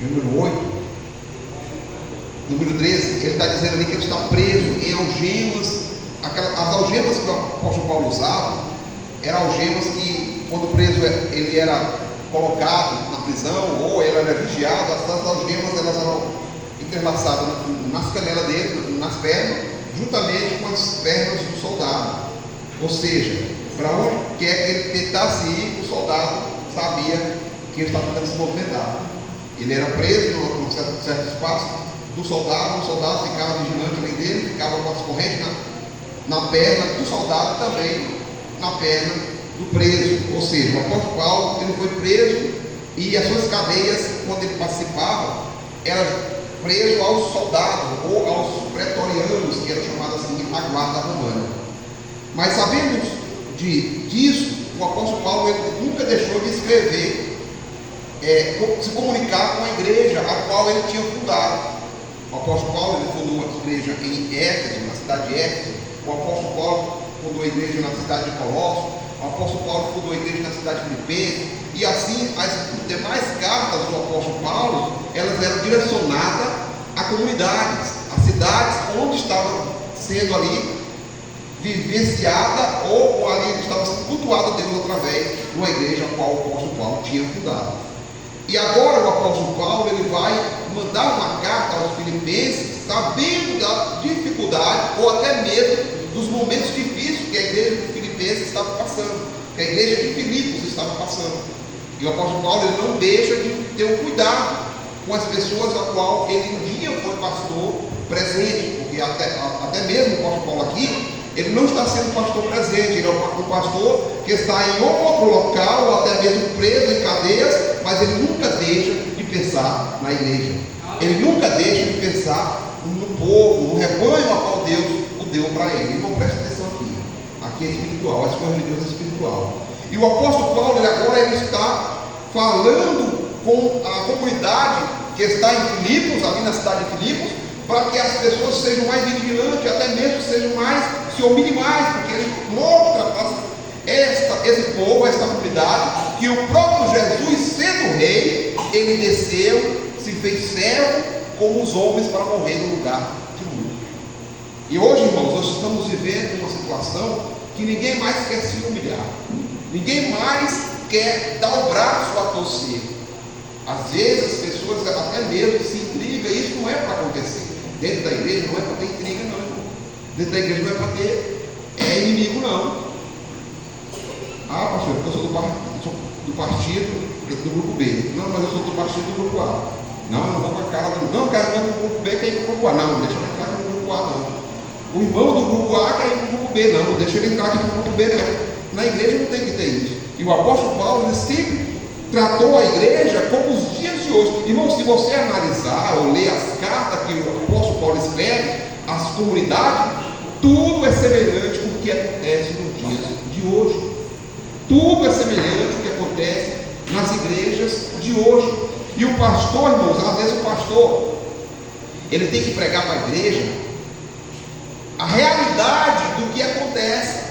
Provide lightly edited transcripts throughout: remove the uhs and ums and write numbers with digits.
número 8, número 13, ele está dizendo ali que ele está preso em algemas. As algemas que o apóstolo Paulo usava eram algemas que, quando o preso ele era colocado na prisão ou ele era vigiado, essas algemas elas eram entrelaçadas nas canelas dele, nas pernas, juntamente com as pernas do soldado. Ou seja, para onde quer que ele tentasse ir, o soldado sabia que ele estava tentando se movimentar. Ele era preso num certo espaço do soldado, o soldado ficava vigilante além dele, ficava com as correntes na perna do soldado, também na perna do preso. Ou seja, o apóstolo Paulo ele foi preso e as suas cadeias, quando ele participava, eram preso aos soldados ou aos pretorianos, que eram chamados assim a guarda romana. Mas sabemos disso, o apóstolo Paulo ele nunca deixou de escrever, se comunicar com a igreja a qual ele tinha fundado. O apóstolo Paulo ele fundou uma igreja em Éfeso, na cidade de Éfeso. O apóstolo Paulo fundou a igreja na cidade de Colossos. O apóstolo Paulo fundou a igreja na cidade de Filipenses. E assim, as demais cartas do apóstolo Paulo, elas eram direcionadas a comunidades, a cidades onde estava sendo ali vivenciada ou ali estava sendo cultuado a Deus através de uma igreja a qual o apóstolo Paulo tinha fundado. E agora o apóstolo Paulo ele vai mandar uma carta aos filipenses, sabendo da dificuldade ou até mesmo dos momentos difíceis que a igreja de Filipenses estava passando, que a igreja de Filipos estava passando. E o apóstolo Paulo ele não deixa de ter um cuidado com as pessoas a qual ele um dia foi pastor presente, porque até mesmo o apóstolo Paulo aqui, ele não está sendo pastor presente, ele é um pastor que está em outro local, ou até mesmo preso em cadeias, mas ele nunca deixa de pensar na igreja. Ele nunca deixa de pensar no povo, no rebanho a qual Deus o deu para ele. Então preste atenção aqui. Aqui é espiritual, as coisas de Deus é espiritual. E o apóstolo Paulo agora ele está falando com a comunidade que está em Filipos, ali na cidade de Filipos, para que as pessoas sejam mais vigilantes, até mesmo sejam mais, se humilhem mais, porque ele mostra esse povo, esta comunidade, que o próprio Jesus, sendo rei, ele desceu, se fez servo como os homens para morrer no lugar de luta. E hoje, irmãos, nós estamos vivendo uma situação que ninguém mais quer se humilhar, ninguém mais quer dar o braço a torcer. Às vezes as pessoas até mesmo se intrigam, e isso não é para acontecer. Dentro da igreja não é para ter intriga, não, irmão. Dentro da igreja não é para ter inimigo, não. Ah, pastor, porque eu sou do partido do grupo B. Não, mas eu sou do partido do grupo A. Não, eu não vou com a cara do. Não, quero ir do grupo B, quer ir para o grupo A. Não, deixa ele entrar aqui no grupo A, não. O irmão do grupo A quer ir para o grupo B, não, deixa ele entrar aqui no grupo B, não. Na igreja não tem que ter isso. E o apóstolo Paulo, ele sempre tratou a igreja como os dias de hoje. Irmão, se você analisar ou ler as cartas que o apóstolo Paulo escreve às comunidades, tudo é semelhante com o que acontece nos dias de hoje. Tudo é semelhante ao que acontece nas igrejas de hoje. E o pastor, irmãos, às vezes o pastor, ele tem que pregar para a igreja a realidade do que acontece.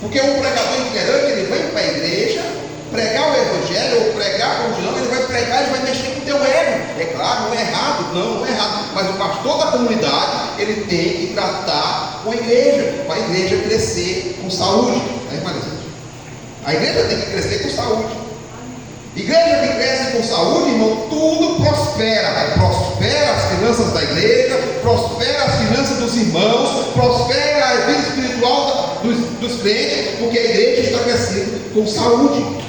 Porque um pregador itinerante, ele vem para a igreja pregar o evangelho, ou pregar o evangelho, ele vai pregar, ele vai mexer com o teu ego. É claro, não é errado, não é errado. Mas o pastor da comunidade, ele tem que tratar com a igreja, para a igreja crescer com saúde. A igreja tem que crescer com saúde. Igreja que cresce com saúde, irmão, tudo prospera. Prospera as finanças da igreja, prospera as finanças dos irmãos, prospera a vida espiritual dos crentes, porque a igreja está crescendo com saúde.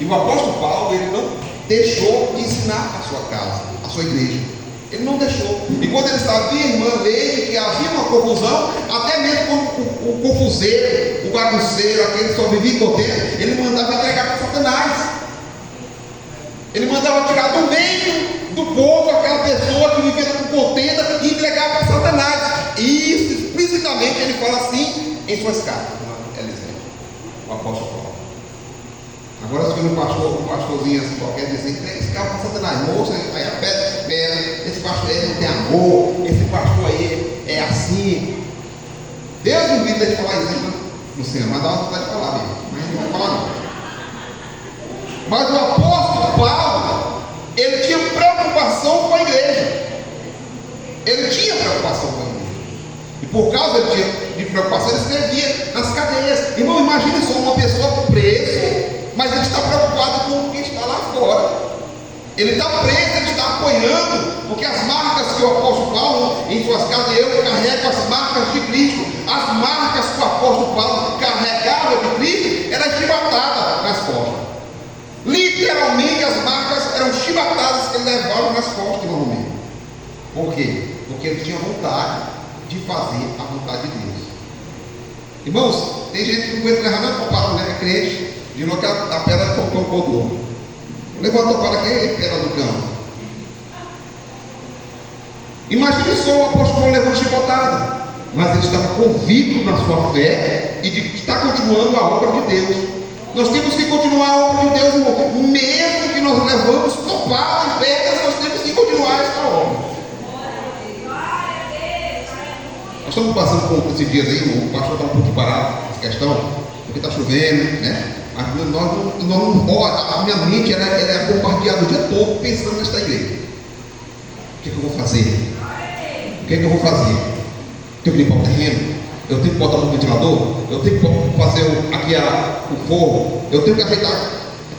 E o apóstolo Paulo, ele não deixou de ensinar a sua casa, a sua igreja. Ele não deixou. E quando ele sabia, irmã, Leite, que havia uma confusão, até mesmo o confuseiro, o bagunceiro, aquele que só vivia contente, ele mandava entregar para Satanás. Ele mandava tirar do meio do povo aquela pessoa que vivia com contenda e entregar para Satanás. E isso, explicitamente, ele fala assim em suas cartas. Eliseu, o apóstolo Paulo. Agora, se um pastorzinho assim qualquer dizer, entrega esse carro para Satanás, moça, aí a pedra se pega, esse pastor aí não tem amor, esse pastor aí é assim. Deus me livre de falar isso no Senhor, mas dá uma vontade de falar mesmo, mas não vai falar não. Mas o apóstolo Paulo, ele Por causa de preocupação, ele escrevia nas cadeias. Irmão, imagine só uma pessoa presa, mas ele está preocupado com o que está lá fora. Ele está preso, ele está apoiando, porque as marcas que o apóstolo Paulo, em suas cartas, eu carrego as marcas de Cristo. As marcas que o apóstolo Paulo carregava de Cristo, eram chibatadas nas costas. Literalmente as marcas eram chibatadas que ele levava nas costas, normalmente. Por quê? Porque ele tinha vontade de fazer a vontade de Deus. Irmãos, tem gente que não aguenta levar não para né? É crente, de novo que a pedra tocou o codô. Levantou para quem é pedra do campo. Imagine só o apóstolo Paulo levando chicotada, mas ele estava convicto na sua fé e de estar continuando a obra de Deus. Nós temos que continuar a obra de Deus, irmão. Mesmo que nós levamos topada em pedras, nós temos que continuar esta obra. Nós estamos passando por esses dias aí, o pastor está um pouco parado essa questão, porque está chovendo, né? Mas a minha mente ela é bombardeada o dia todo pensando nesta igreja. O que eu vou fazer? O que eu vou fazer? Tenho que limpar o terreno? Eu tenho que botar no ventilador? Eu tenho que fazer aqui o forro? Eu tenho que ajeitar?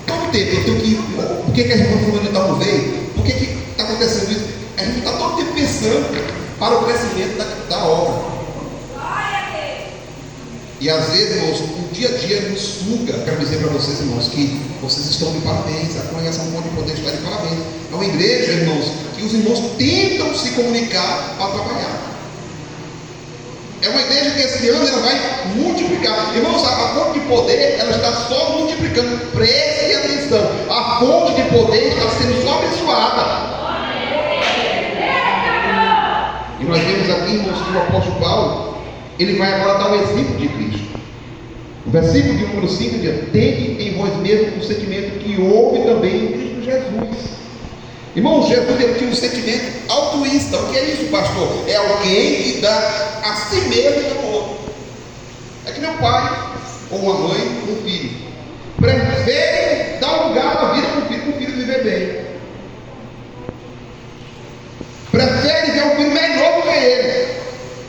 Todo tempo eu tenho que. Por que a irmã fulana não veio? Por que está acontecendo isso? A gente está todo tempo pensando para o crescimento da obra. E às vezes, irmãos, o dia a dia nos suga. Quero dizer para vocês, irmãos, que vocês estão de parabéns. A congregação pode poder estar de parabéns. É uma igreja, irmãos, que os irmãos tentam se comunicar para trabalhar. É uma igreja que esse ano ela vai multiplicar. Irmãos, a fonte de poder ela está só multiplicando. Prestem atenção. A fonte de poder está sendo só abençoada. E nós vemos aqui, irmãos, que o apóstolo Paulo ele vai agora dar um exemplo de Cristo. O versículo de número 5 diz: tende em vós mesmo o sentimento que houve também em Cristo Jesus. Irmãos, Jesus ele tinha um sentimento altruísta. O que é isso, pastor? É alguém que dá a si mesmo pelo outro. É que meu pai, ou uma mãe, um filho, prefere dar lugar na vida para o filho viver bem. Prefere ver um filho melhor do que ele.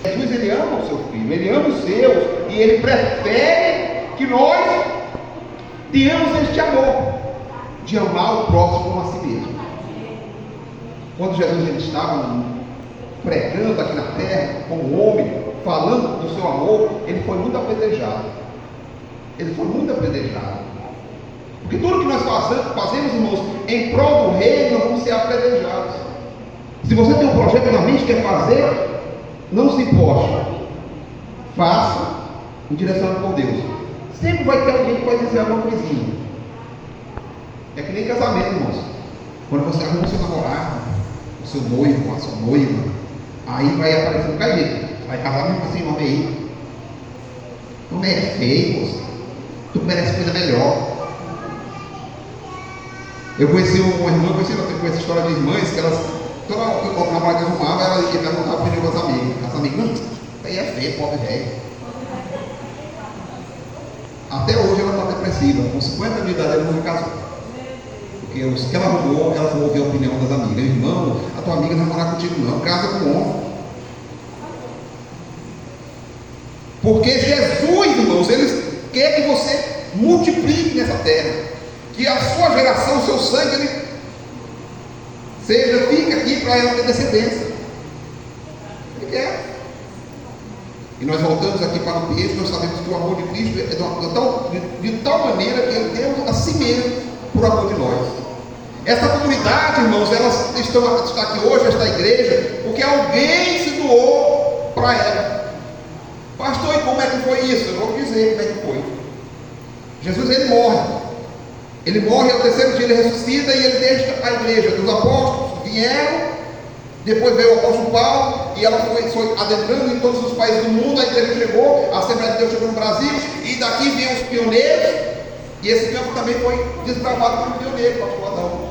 Jesus ele ama o seu filho, ele ama os seus, e ele prefere que nós tenhamos este amor de amar o próximo como a si mesmo. Quando Jesus ele estava pregando aqui na terra, como homem, falando do seu amor, ele foi muito apedrejado. Ele foi muito apedrejado. Porque tudo que nós fazemos, irmãos, em prol do reino, nós vamos ser apedrejados. Se você tem um projeto na mente que quer fazer, não se importe. Faça em direção por Deus. Sempre vai ter alguém que vai dizer alguma coisinha. É que nem casamento, irmãos. Quando você arruma o seu namorado, o seu noivo, a sua noiva, aí vai aparecer um caído. Vai casar mesmo assim, homem aí. Homem é feio, moço. Tu merece coisa melhor. Eu conheci uma irmã, conheci essa história de irmãs que elas, toda a namorada que arrumava, ela ia perguntar a opinião com as amigas. As amigas, não, aí é feio, pobre velho. Até hoje ela está depressiva, com 50 anos de idade ela não casou. Porque os que ela arrumou, ela foi ouvir a opinião das amigas. Irmão, a tua amiga não vai morar contigo não, casa com o homem. Porque Jesus, irmãos, ele quer que você multiplique nessa terra. Que a sua geração, o seu sangue, ele fica aqui para ela ter descendência. Ele quer. E nós voltamos aqui para o texto, nós sabemos que o amor de Cristo é de tal maneira que ele deu a si mesmo por amor de nós. Essa comunidade, irmãos, elas está aqui hoje, esta igreja, porque alguém se doou para ela. Pastor, e como é que foi isso? Eu vou dizer como é que foi. Jesus, ele morre. Ele morre, ao terceiro dia ele ressuscita e ele deixa a igreja. Os apóstolos vieram, depois veio o apóstolo Paulo, e ela foi adentrando em todos os países do mundo. A igreja chegou, a Assembleia de Deus chegou no Brasil, e daqui vinham os pioneiros, e esse campo também foi desbravado por um pioneiro, o pastor Adão.